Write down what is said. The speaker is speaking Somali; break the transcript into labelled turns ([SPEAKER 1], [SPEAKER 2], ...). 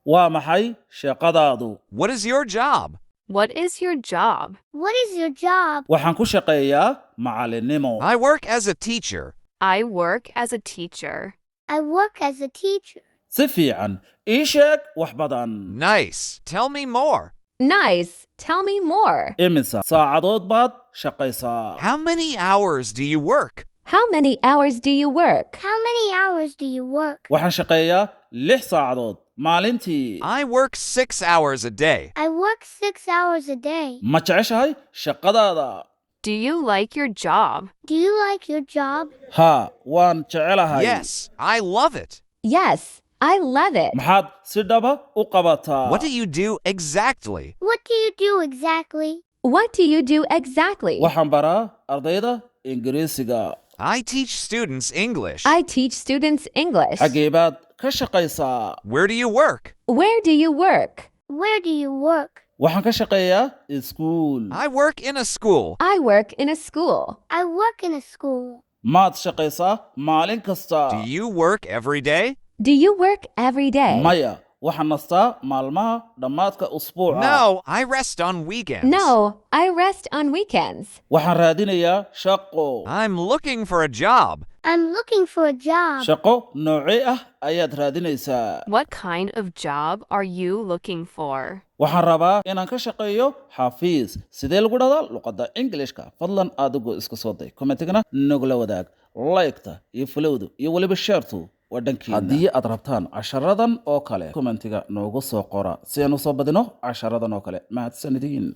[SPEAKER 1] waa maxay shaqadaadu?
[SPEAKER 2] What is your job?
[SPEAKER 3] What is your job?
[SPEAKER 4] What is your job?
[SPEAKER 1] Waxaan ku shaqeeyaa macallinnimo.
[SPEAKER 2] I work as a teacher.
[SPEAKER 3] I work as a teacher.
[SPEAKER 4] I work as a teacher.
[SPEAKER 1] Si fiican. Ii sheeg wax badan.
[SPEAKER 2] Nice. Tell me more.
[SPEAKER 3] Nice. Tell me more.
[SPEAKER 1] Imisa saacadood baad shaqaysaa?
[SPEAKER 2] How many hours do you work?
[SPEAKER 3] How many hours do you work?
[SPEAKER 4] How many hours do you work?
[SPEAKER 1] Waxaan shaqeeyaa 6 saacadood maalintii.
[SPEAKER 2] I work 6 hours a day.
[SPEAKER 4] I work 6 hours a day.
[SPEAKER 1] Ma jeceshahay shaqadaada?
[SPEAKER 3] Do you like your job?
[SPEAKER 4] Do you like your job?
[SPEAKER 1] Haa, waan jecelahay.
[SPEAKER 2] Yes, I love it.
[SPEAKER 3] Yes, I love it.
[SPEAKER 1] Maxaad si dhaba u qabataa?
[SPEAKER 2] What do you do exactly?
[SPEAKER 4] What do you do exactly?
[SPEAKER 3] What do you do exactly?
[SPEAKER 1] Waxaan baraa ardayda Ingiriisiga.
[SPEAKER 2] I teach students English.
[SPEAKER 3] I teach students English.
[SPEAKER 1] Xagee baad ka shaqaysaa?
[SPEAKER 2] Where do you work?
[SPEAKER 3] Where do you work?
[SPEAKER 4] Where do you work?
[SPEAKER 1] Waxaan ka shaqeeyaa iskuul.
[SPEAKER 2] I work in a school.
[SPEAKER 3] I work in a school.
[SPEAKER 4] I work in a school.
[SPEAKER 1] Maad shaqaysaa maalin kasta?
[SPEAKER 2] Do you work every day?
[SPEAKER 3] Do you work every day?
[SPEAKER 1] Maya, waxaan nastaa maalmaha dhammaadka usbuuca.
[SPEAKER 2] No, I rest on weekends.
[SPEAKER 3] No, I rest on weekends.
[SPEAKER 1] Waxaan raadinayaa shaqo.
[SPEAKER 2] I'm looking for a job.
[SPEAKER 4] I'm looking for a job.
[SPEAKER 1] Shaqo noocee ah ayaad raadinaysaa?
[SPEAKER 3] What kind of job are you looking for?
[SPEAKER 1] Waxaan rabaa inaan ka shaqeeyo xafiis. Sidee lagu dhahdaa luqadda Englishka? Fadlan adigu iska soo day. Commentigana nagula wadaag. Like-ta iyo follow-du iyo waliba share-tu waa dhankiina. Haddii aad rabtaan casharadan oo kale, commentiga noogu soo qora si aan u soo badino casharadan oo kale. Mahadsanidin.